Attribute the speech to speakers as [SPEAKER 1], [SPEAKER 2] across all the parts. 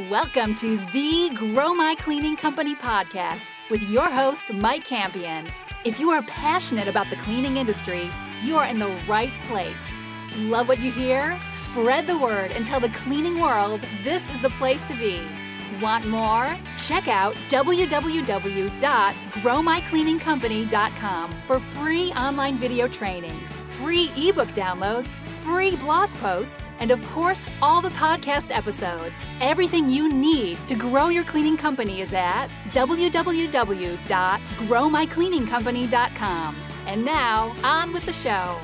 [SPEAKER 1] Welcome to the Grow My Cleaning Company podcast with your host, Mike Campion. If you are passionate about the cleaning industry, you are in the right place. Love what you hear? Spread the word and tell the cleaning world this is the place to be. Want more? Check out www.growmycleaningcompany.com for free online video trainings, free ebook downloads, free blog posts, and of course, all the podcast episodes. Everything you need to grow your cleaning company is at www.growmycleaningcompany.com. And now, on with the show.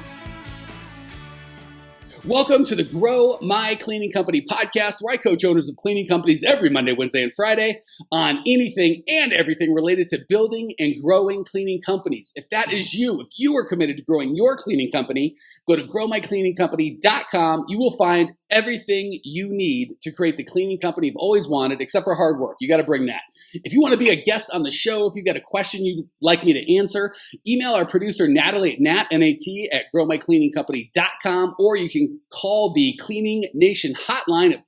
[SPEAKER 2] Welcome to the Grow My Cleaning Company podcast, where I coach owners of cleaning companies every Monday, Wednesday, and Friday on anything and everything related to building and growing cleaning companies. If that is you, if you are committed to growing your cleaning company, go to growmycleaningcompany.com. You will find everything you need to create the cleaning company you've always wanted, except for hard work. You got to bring that. If you want to be a guest on the show, if you've got a question you'd like me to answer, email our producer Natalie at Nat at growmycleaningcompany.com, or you can call the Cleaning Nation hotline at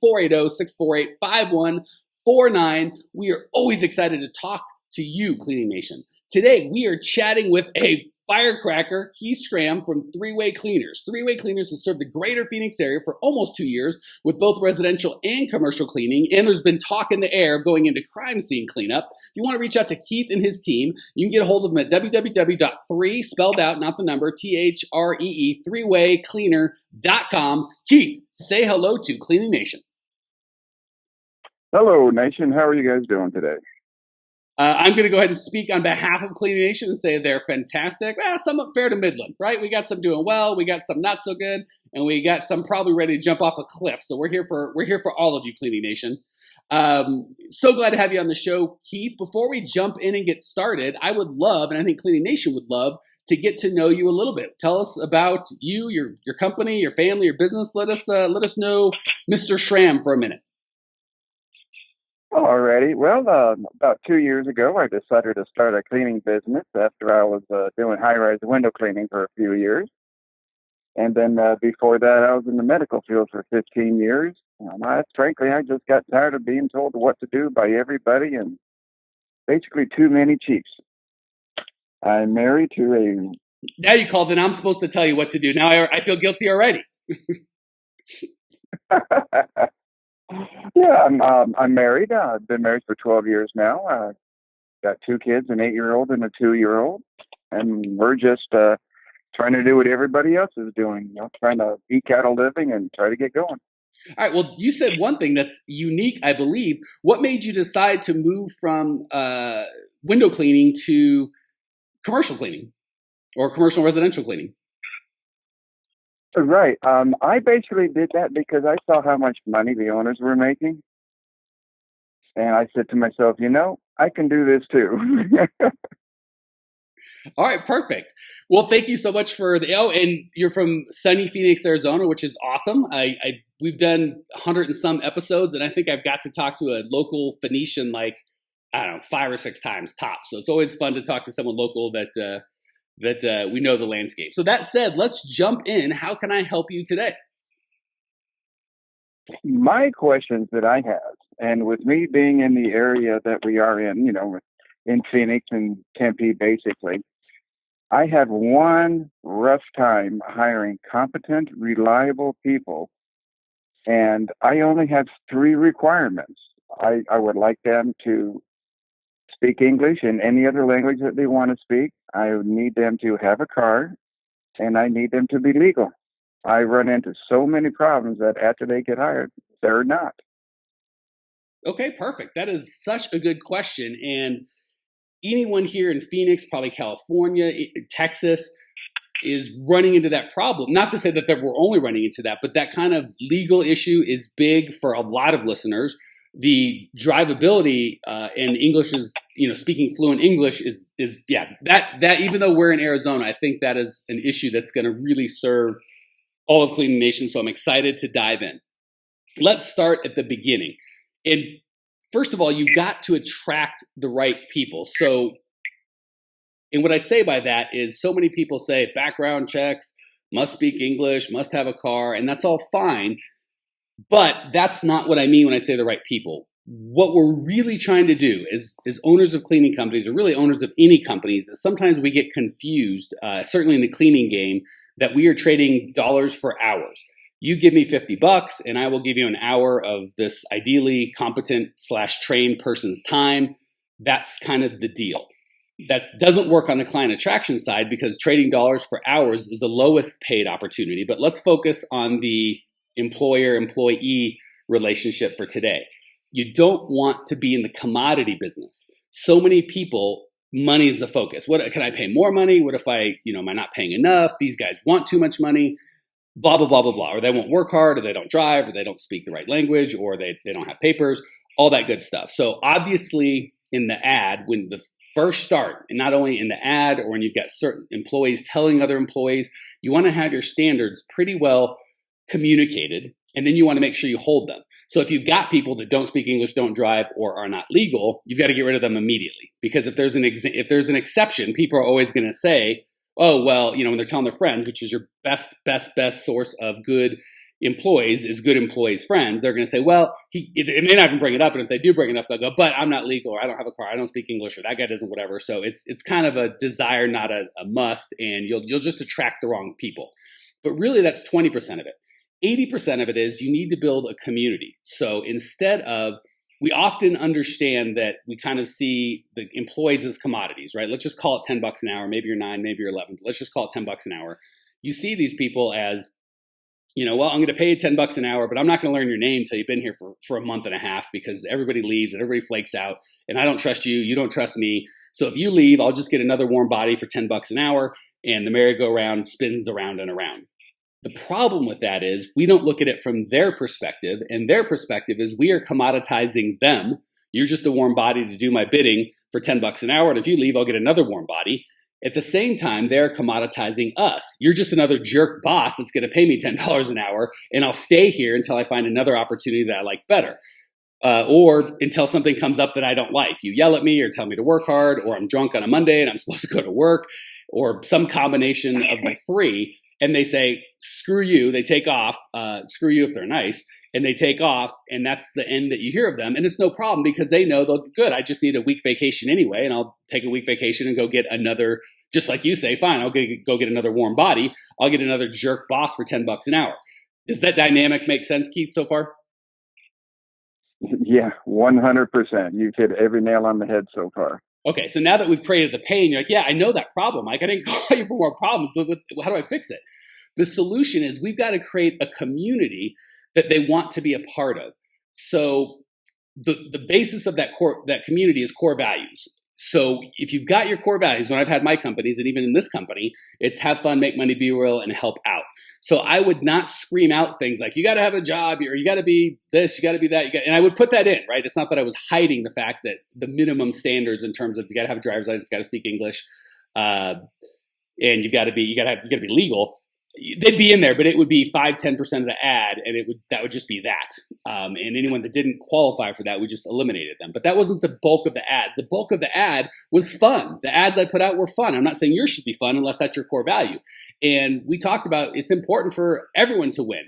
[SPEAKER 2] 480-648-5149. We are always excited to talk to you, Cleaning Nation. Today, we are chatting with a firecracker, Keith Schramm from Three-Way Cleaners. Three-Way Cleaners has served the greater Phoenix area for almost 2 years with both residential and commercial cleaning, and there's been talk in the air of going into crime scene cleanup. If you want to reach out to Keith and his team, you can get a hold of them at www.3, spelled out, not the number, THREE, threewaycleaner.com. Keith, say hello to Cleaning Nation.
[SPEAKER 3] Hello, Nation. How are you guys doing today?
[SPEAKER 2] I'm going to go ahead and speak on behalf of Cleaning Nation and say they're fantastic. Some fair to Midland, right? We got some doing well, we got some not so good, and we got some probably ready to jump off a cliff. So we're here for all of you, Cleaning Nation. So glad to have you on the show, Keith. Before we jump in and get started, I would love, and I think Cleaning Nation would love, to get to know you a little bit. Tell us about you, your company, your family, your business. Let us know Mr. Schramm for a minute.
[SPEAKER 3] Alrighty. Well, about 2 years ago, I decided to start a cleaning business after I was doing high-rise window cleaning for a few years. And then before that, I was in the medical field for 15 years. Frankly, I just got tired of being told what to do by everybody and basically too many chiefs. I'm married to a...
[SPEAKER 2] Now you called, and I'm supposed to tell you what to do. Now I feel guilty already.
[SPEAKER 3] Yeah, I'm married. I've been married for 12 years now. Got 2 kids, an 8-year-old and a 2-year-old, and we're just trying to do what everybody else is doing. Trying to eke out a living and try to get going.
[SPEAKER 2] All right. Well, you said one thing that's unique, I believe. What made you decide to move from window cleaning to commercial cleaning or commercial residential cleaning?
[SPEAKER 3] Right. I basically did that because I saw how much money the owners were making. And I said to myself, I can do this too.
[SPEAKER 2] All right, perfect. Well, thank you so much for and you're from sunny Phoenix, Arizona, which is awesome. We've done 100 and some episodes, and I think I've got to talk to a local Phoenician 5 or 6 times tops. So it's always fun to talk to someone local that we know the landscape. So that said, let's jump in. How can I help you today?
[SPEAKER 3] My questions that I have, and with me being in the area that we are in, in Phoenix and Tempe, basically, I have one rough time hiring competent, reliable people, and I only have 3 requirements. I would like them to speak English and any other language that they want to speak. I need them to have a car, and I need them to be legal. I run into so many problems that after they get hired, they're not.
[SPEAKER 2] Okay, perfect. That is such a good question. And anyone here in Phoenix, probably California, Texas, is running into that problem. Not to say that we're only running into that, but that kind of legal issue is big for a lot of listeners. The drivability and English is, speaking fluent English is that even though we're in Arizona, I think that is an issue that's going to really serve all of Cleaning Nation. So I'm excited to dive in. Let's start at the beginning. And first of all, you got to attract the right people. So, and what I say by that is so many people say background checks, must speak English, must have a car, and that's all fine. But that's not what I mean when I say the right people. what we're really trying to do is owners of cleaning companies, or really owners of any companies, is sometimes we get confused, certainly in the cleaning game, that we are trading dollars for hours. You give me $50 and I will give you an hour of this ideally competent / trained person's time. That's kind of the deal. That doesn't work on the client attraction side, because trading dollars for hours is the lowest paid opportunity. But let's focus on the employer-employee relationship for today. You don't want to be in the commodity business. So many people, money is the focus. What can I pay more money? What if am I not paying enough? These guys want too much money, blah, blah, blah, blah, blah. Or they won't work hard, or they don't drive, or they don't speak the right language, or they don't have papers, all that good stuff. So obviously in the ad, when the first start, and not only in the ad or when you've got certain employees telling other employees, you want to have your standards pretty well communicated, and then you want to make sure you hold them. So if you've got people that don't speak English, don't drive, or are not legal, you've got to get rid of them immediately. Because if there's an exception, people are always going to say, oh, well, when they're telling their friends, which is your best source of good employees, is good employees' friends, they're going to say, well, it may not even bring it up. And if they do bring it up, they'll go, but I'm not legal, or I don't have a car, I don't speak English, or that guy doesn't, whatever. So it's kind of a desire, not a must, and you'll just attract the wrong people. But really, that's 20% of it. 80% of it is you need to build a community. So we often understand that we kind of see the employees as commodities, right? Let's just call it $10 an hour. Maybe you're 9, maybe you're 11, but let's just call it $10 an hour. You see these people as, well, I'm going to pay you $10 an hour, but I'm not going to learn your name until you've been here for a month and a half, because everybody leaves and everybody flakes out, and I don't trust you. You don't trust me. So if you leave, I'll just get another warm body for $10 an hour, and the merry-go-round spins around and around. The problem with that is we don't look at it from their perspective, and their perspective is we are commoditizing them. You're just a warm body to do my bidding for $10 an hour, and if you leave, I'll get another warm body. At the same time, they're commoditizing us. You're just another jerk boss that's going to pay me $10 an hour, and I'll stay here until I find another opportunity that I like better, or until something comes up that I don't like. You yell at me or tell me to work hard, or I'm drunk on a Monday and I'm supposed to go to work, or some combination of the three. And they say, screw you, they take off, screw you if they're nice, and they take off, and that's the end that you hear of them. And it's no problem, because they know, good, I just need a week vacation anyway, and I'll take a week vacation and go get another, just like you say, fine, I'll go get another warm body, I'll get another jerk boss for $10 an hour. Does that dynamic make sense, Keith, so far?
[SPEAKER 3] Yeah, 100%. You've hit every nail on the head so far.
[SPEAKER 2] Okay, so now that we've created the pain, you're like, yeah, I know that problem, Mike. I didn't call you for more problems. How do I fix it? The solution is we've got to create a community that they want to be a part of. So the basis of that community is core values. So if you've got your core values, when I've had my companies, and even in this company, it's have fun, make money, be real, and help out. So I would not scream out things like, you got to have a job, or you got to be this, you got to be that. And I would put that in, right? It's not that I was hiding the fact that the minimum standards in terms of you got to have a driver's license, got to speak English, and you got to be legal. They'd be in there, but it would be 5-10% of the ad, and that would just be that. And anyone that didn't qualify for that, we just eliminated them. But that wasn't the bulk of the ad. The bulk of the ad was fun. The ads I put out were fun. I'm not saying yours should be fun unless that's your core value. And we talked about it's important for everyone to win.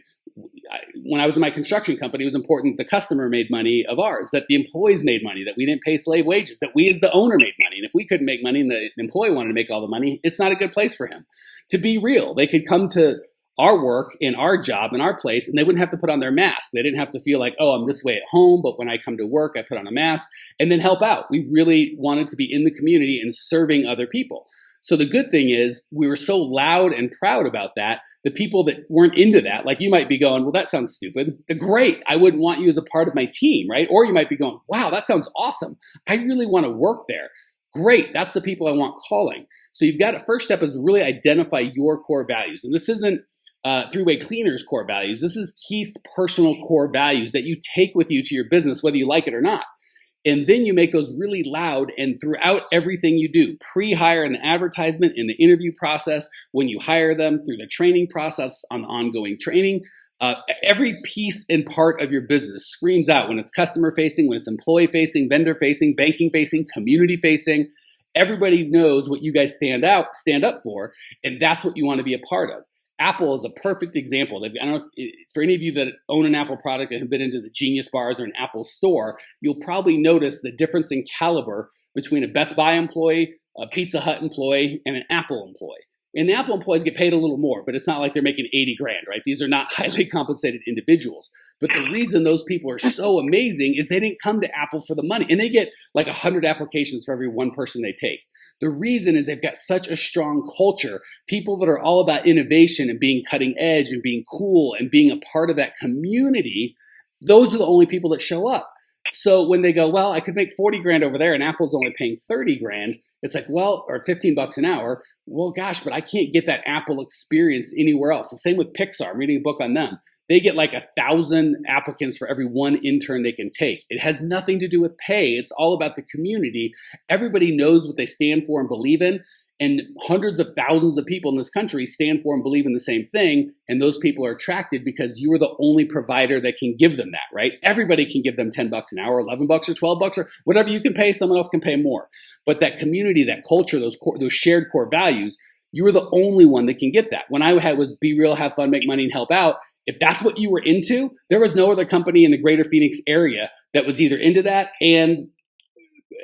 [SPEAKER 2] When I was in my construction company, it was important the customer made money of ours, that the employees made money, that we didn't pay slave wages, that we as the owner made money. And if we couldn't make money and the employee wanted to make all the money, it's not a good place for him. To be real, they could come to our work and our job and our place, and they wouldn't have to put on their mask. They didn't have to feel like, oh, I'm this way at home, but when I come to work, I put on a mask, and then help out. We really wanted to be in the community and serving other people. So the good thing is we were so loud and proud about that. The people that weren't into that, like you might be going, well, that sounds stupid. Great. I wouldn't want you as a part of my team, right? Or you might be going, wow, that sounds awesome. I really want to work there. Great. That's the people I want calling. So first step is to really identify your core values. And this isn't Three-Way Cleaner's core values. This is Keith's personal core values that you take with you to your business, whether you like it or not. And then you make those really loud and throughout everything you do, pre-hire in the advertisement, in the interview process, when you hire them, through the training process on ongoing training. Every piece and part of your business screams out when it's customer facing, when it's employee facing, vendor facing, banking facing, community facing. Everybody knows what you guys stand up for, and that's what you want to be a part of. Apple is a perfect example. I don't know for any of you that own an Apple product and have been into the Genius Bars or an Apple store, you'll probably notice the difference in caliber between a Best Buy employee, a Pizza Hut employee, and an Apple employee. And the Apple employees get paid a little more, but it's not like they're making 80 grand, right? These are not highly compensated individuals. But the reason those people are so amazing is they didn't come to Apple for the money. And they get like 100 applications for every one person they take. The reason is they've got such a strong culture, people that are all about innovation and being cutting edge and being cool and being a part of that community. Those are the only people that show up. So when they go, well, I could make 40 grand over there and Apple's only paying 30 grand, it's like, well, or 15 bucks an hour. Well, gosh, but I can't get that Apple experience anywhere else. The same with Pixar. I'm reading a book on them. They get like 1,000 applicants for every one intern they can take. It has nothing to do with pay. It's all about the community. Everybody knows what they stand for and believe in. And hundreds of thousands of people in this country stand for and believe in the same thing. And those people are attracted because you are the only provider that can give them that, right? Everybody can give them 10 bucks an hour, 11 bucks or 12 bucks or whatever you can pay, someone else can pay more. But that community, that culture, those shared core values, you are the only one that can get that. When I was be real, have fun, make money, and help out, if that's what you were into, there was no other company in the greater Phoenix area that was either into that and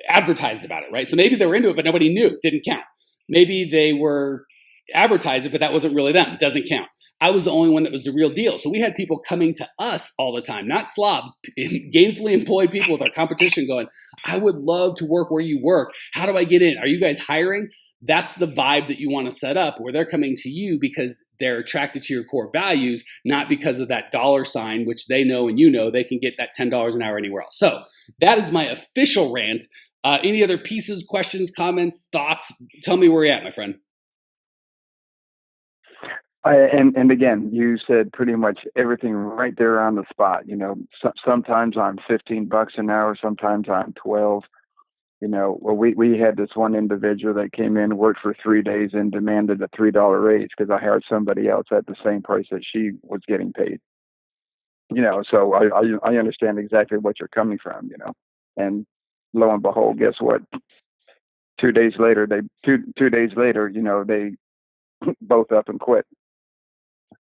[SPEAKER 2] advertised about it, right? So maybe they were into it, but nobody knew. It didn't count. Maybe they were advertising, but that wasn't really them. It doesn't count. I was the only one that was the real deal. So we had people coming to us all the time, not slobs, gainfully employed people with our competition going, I would love to work where you work. How do I get in? Are you guys hiring? That's the vibe that you want to set up where they're coming to you because they're attracted to your core values, not because of that dollar sign, which they know and you know they can get that $10 an hour anywhere else. So that is my official rant. Any other pieces, questions, comments, thoughts? Tell me where you're at, my friend.
[SPEAKER 3] And again, you said pretty much everything right there on the spot. You know, sometimes I'm 15 bucks an hour, sometimes I'm 12. You know, well, we had this one individual that came in, worked for 3 days, and demanded a $3 raise because I hired somebody else at the same price that she was getting paid. You know, so I understand exactly what you're coming from. You know, and lo and behold, guess what? 2 days later, two days later, you know, they both up and quit.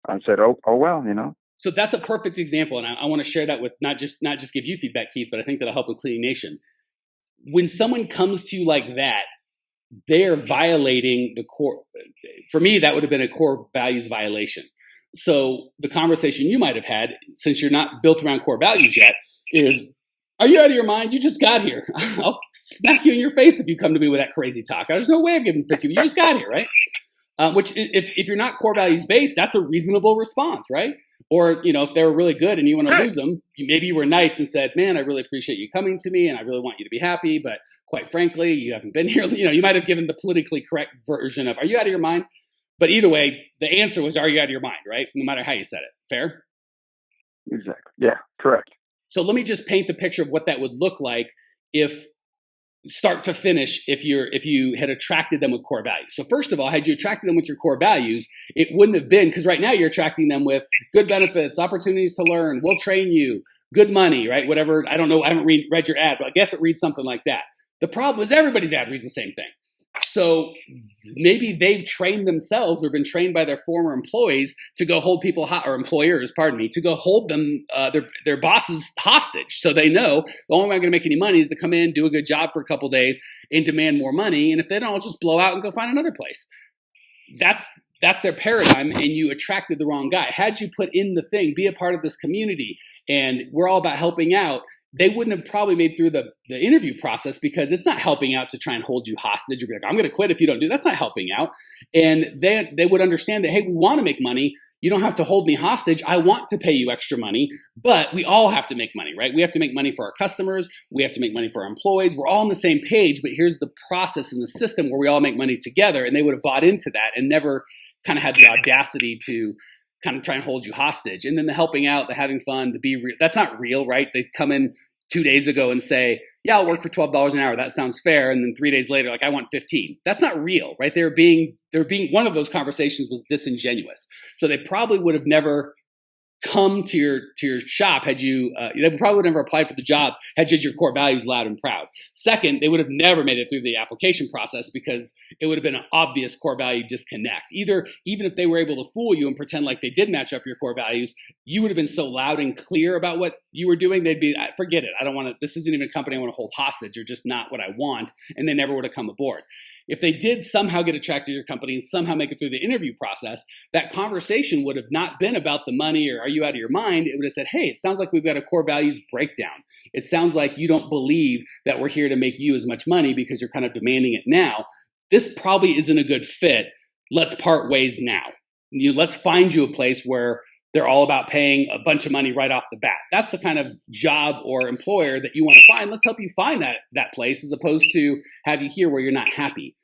[SPEAKER 3] I said, oh well, you know.
[SPEAKER 2] So that's a perfect example, and I want to share that with not just give you feedback, Keith, but I think that'll help with Cleaning Nation. When someone comes to you like that, they're violating the core. For me, that would have been a core values violation. So the conversation you might have had, since you're not built around core values yet, is, are you out of your mind? You just got here. I'll smack you in your face if you come to me with that crazy talk. There's no way I'm giving 50. You just got here, right? Which, if you're not core values based, that's a reasonable response, right? Or, you know, if they were really good and you want to lose them, maybe you were nice and said, man, I really appreciate you coming to me and I really want you to be happy. But quite frankly, you haven't been here. You know, you might have given the politically correct version of, are you out of your mind? But either way, the answer was, are you out of your mind, right? No matter how you said it. Fair?
[SPEAKER 3] Exactly. Yeah, correct.
[SPEAKER 2] So let me just paint the picture of what that would look like if start to finish, if you had attracted them with core values. So first of all, had you attracted them with your core values, it wouldn't have been, because right now you're attracting them with good benefits, opportunities to learn, we'll train you, good money, right? Whatever. I don't know. I haven't read your ad, but I guess it reads something like that. The problem is everybody's ad reads the same thing. So maybe they've trained themselves or been trained by their former employees to go hold people or employers, pardon me, to go hold them, their bosses hostage. So they know the only way I'm going to make any money is to come in, do a good job for a couple of days and demand more money. And if they don't, I'll just blow out and go find another place. That's their paradigm, and you attracted the wrong guy. Had you put in the thing, be a part of this community, and we're all about helping out, they wouldn't have probably made through the interview process, because it's not helping out to try and hold you hostage or be like, I'm going to quit if you don't do. That's not helping out. And they would understand that, hey, we want to make money. You don't have to hold me hostage. I want to pay you extra money, but we all have to make money, right? We have to make money for our customers. We have to make money for our employees. We're all on the same page, but here's the process and the system where we all make money together. And they would have bought into that and never kind of had the audacity to kind of try and hold you hostage. And then the helping out, the having fun, the be real, that's not real, right? They come in 2 days ago and say, yeah, I'll work for $12 an hour. That sounds fair. And then 3 days later, like, I want 15. That's not real, right? They're being, one of those conversations was disingenuous. So they probably would have never come to your shop had you they probably would never applied for the job had you your core values loud and proud. Second, they would have never made it through the application process because it would have been an obvious core value disconnect. Even if they were able to fool you and pretend like they did match up your core values, you would have been so loud and clear about what you were doing, they'd be, forget it, I don't want to, this isn't even a company I want to hold hostage. You're just not what I want, and they never would have come aboard. If they did somehow get attracted to your company and somehow make it through the interview process, that conversation would have not been about the money or are you out of your mind? It would have said, hey, it sounds like we've got a core values breakdown. It sounds like you don't believe that we're here to make you as much money because you're kind of demanding it now. This probably isn't a good fit. Let's part ways now. Let's find you a place where they're all about paying a bunch of money right off the bat. That's the kind of job or employer that you want to find. Let's help you find that place as opposed to have you here where you're not happy.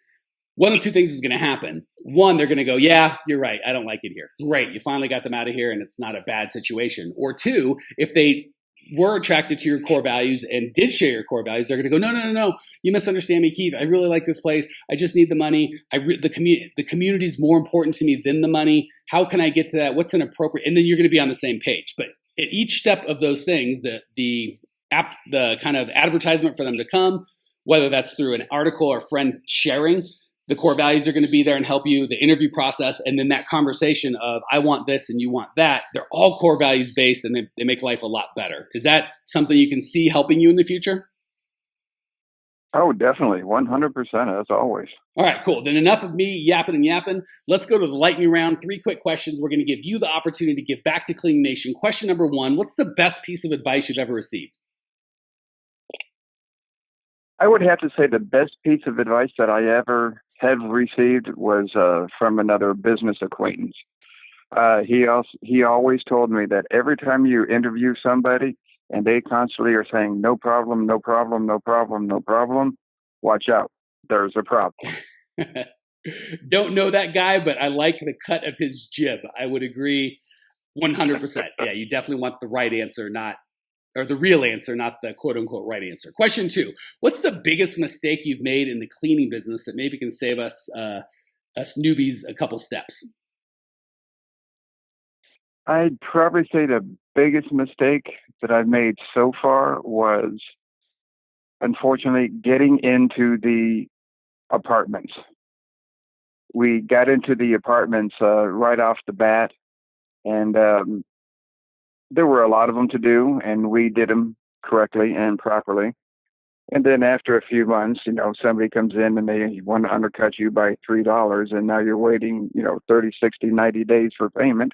[SPEAKER 2] One of two things is going to happen. One, they're going to go, yeah, you're right. I don't like it here. Great. You finally got them out of here and it's not a bad situation. Or two, if they were attracted to your core values and did share your core values, they're going to go, no. You misunderstand me, Keith. I really like this place. I just need the money. The community is more important to me than the money. How can I get to that? What's an appropriate? And then you're going to be on the same page. But at each step of those things, the kind of advertisement for them to come, whether that's through an article or friend sharing, the core values are going to be there and help you, the interview process, and then that conversation of I want this and you want that. They're all core values based and they make life a lot better. Is that something you can see helping you in the future?
[SPEAKER 3] Oh, definitely. 100%, as always.
[SPEAKER 2] All right, cool. Then enough of me yapping and yapping. Let's go to the lightning round. 3 quick questions. We're going to give you the opportunity to give back to Cleaning Nation. Question number 1, what's the best piece of advice you've ever received?
[SPEAKER 3] I would have to say the best piece of advice that I ever have received was from another business acquaintance. He always told me that every time you interview somebody and they constantly are saying, no problem, no problem, no problem, no problem, watch out. There's a problem.
[SPEAKER 2] Don't know that guy, but I like the cut of his jib. I would agree 100%. Yeah, you definitely want the right answer, or the real answer, not the quote unquote right answer. Question 2, what's the biggest mistake you've made in the cleaning business that maybe can save us newbies a couple steps?
[SPEAKER 3] I'd probably say the biggest mistake that I've made so far was, unfortunately, getting into the apartments. We got into the apartments right off the bat, and there were a lot of them to do, and we did them correctly and properly. And then after a few months, somebody comes in and they want to undercut you by $3, and now you're waiting, 30, 60, 90 days for payment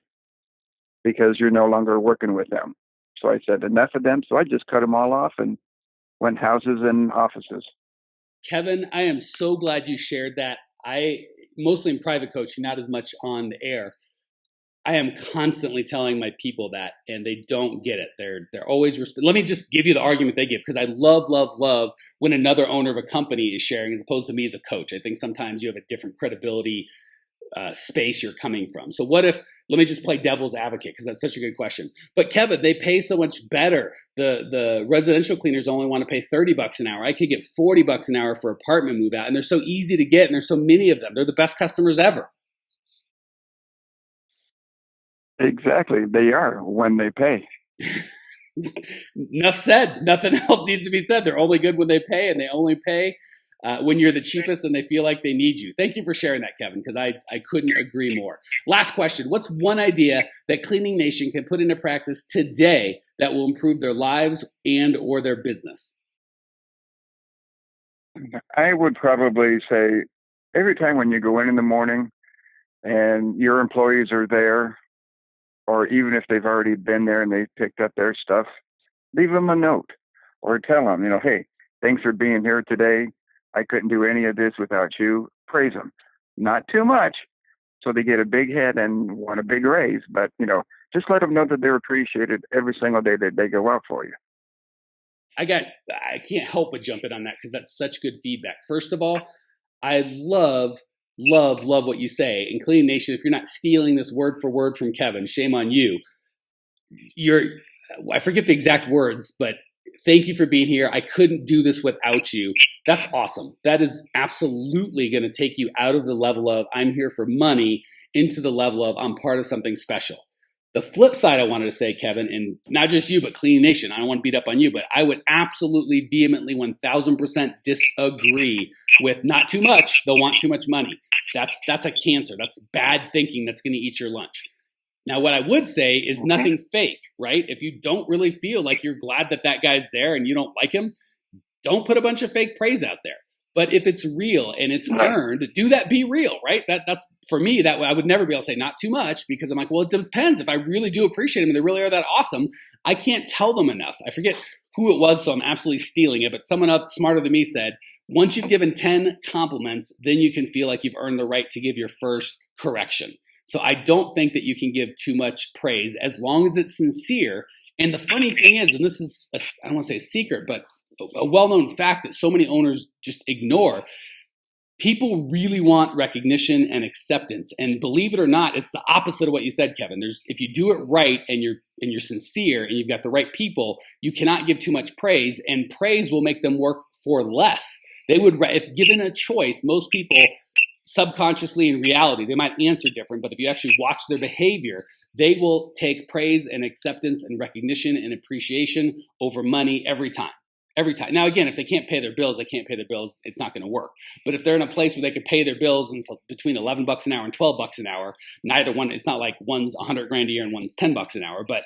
[SPEAKER 3] because you're no longer working with them. So I said, enough of them. So I just cut them all off and went houses and offices.
[SPEAKER 2] Kevin, I am so glad you shared that. I, mostly in private coaching, not as much on the air, I am constantly telling my people that, and they don't get it. They're always let me just give you the argument they give, because I love when another owner of a company is sharing as opposed to me as a coach. I think sometimes you have a different credibility space you're coming from. So what if, let me just play devil's advocate, because that's such a good question. But Kevin, they pay so much better. The residential cleaners only want to pay $30 an hour. I could get $40 an hour for apartment move out, and they're so easy to get, and there's so many of them. They're the best customers ever.
[SPEAKER 3] Exactly. They are when they pay.
[SPEAKER 2] Enough said. Nothing else needs to be said. They're only good when they pay, and they only pay when you're the cheapest and they feel like they need you. Thank you for sharing that, Kevin, because I couldn't agree more. Last question. What's one idea that Cleaning Nation can put into practice today that will improve their lives and or their business?
[SPEAKER 3] I would probably say every time when you go in the morning and your employees are there, or even if they've already been there and they've picked up their stuff, leave them a note or tell them, hey, thanks for being here today. I couldn't do any of this without you. Praise them. Not too much, so they get a big head and want a big raise, but, just let them know that they're appreciated every single day that they go out for you.
[SPEAKER 2] I can't help but jump in on that because that's such good feedback. First of all, I love what you say. In Cleaning Nation, if you're not stealing this word for word from Kevin, shame on you. I forget the exact words, but thank you for being here. I couldn't do this without you. That's awesome. That is absolutely going to take you out of the level of I'm here for money into the level of I'm part of something special. The flip side I wanted to say, Kevin, and not just you, but Cleaning Nation, I don't want to beat up on you, but I would absolutely vehemently 1000% disagree with not too much. They'll want too much money. That's a cancer. That's bad thinking that's going to eat your lunch. Now, what I would say is nothing fake, right? If you don't really feel like you're glad that that guy's there and you don't like him, don't put a bunch of fake praise out there. But if it's real and it's earned, do that be real, right? That's for me, that way I would never be able to say not too much, because I'm like, well, it depends. If I really do appreciate them and they really are that awesome, I can't tell them enough. I forget who it was, so I'm absolutely stealing it, but someone up smarter than me said, once you've given 10 compliments, then you can feel like you've earned the right to give your first correction. So I don't think that you can give too much praise as long as it's sincere. And the funny thing is, and this is, I don't want to say a secret, but a well-known fact that so many owners just ignore, people really want recognition and acceptance. And believe it or not, it's the opposite of what you said, Kevin. If you do it right and you're sincere and you've got the right people, you cannot give too much praise, and praise will make them work for less. They would, if given a choice, most people subconsciously in reality, they might answer different, but if you actually watch their behavior, they will take praise and acceptance and recognition and appreciation over money every time. Every time. Now, again, if they can't pay their bills, they can't pay their bills. It's not going to work. But if they're in a place where they could pay their bills and it's between $11 an hour and $12 an hour, neither one, it's not like one's $100,000 a year and one's $10 an hour, but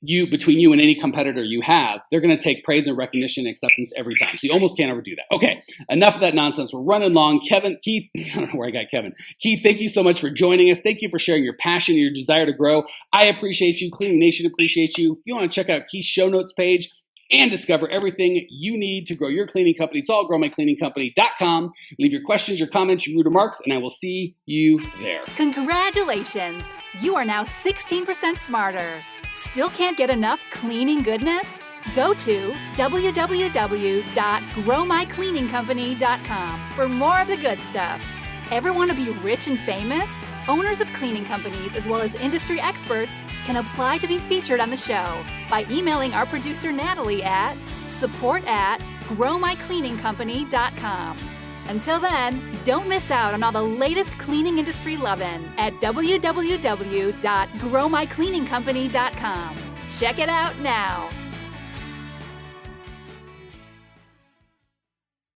[SPEAKER 2] between you and any competitor you have, they're going to take praise and recognition and acceptance every time. So you almost can't overdo that. Okay, enough of that nonsense. We're running long. Keith, I don't know where I got Kevin. Keith, thank you so much for joining us. Thank you for sharing your passion and your desire to grow. I appreciate you. Cleaning Nation appreciates you. If you want to check out Keith's show notes page and discover everything you need to grow your cleaning company, it's all growmycleaningcompany.com. Leave your questions, your comments, your rude remarks, and I will see you there.
[SPEAKER 1] Congratulations! You are now 16% smarter. Still can't get enough cleaning goodness? Go to www.growmycleaningcompany.com for more of the good stuff. Ever want to be rich and famous? Owners of cleaning companies, as well as industry experts, can apply to be featured on the show by emailing our producer Natalie at support@growmycleaningcompany.com. Until then, don't miss out on all the latest cleaning industry lovin' at www.growmycleaningcompany.com. Check it out now.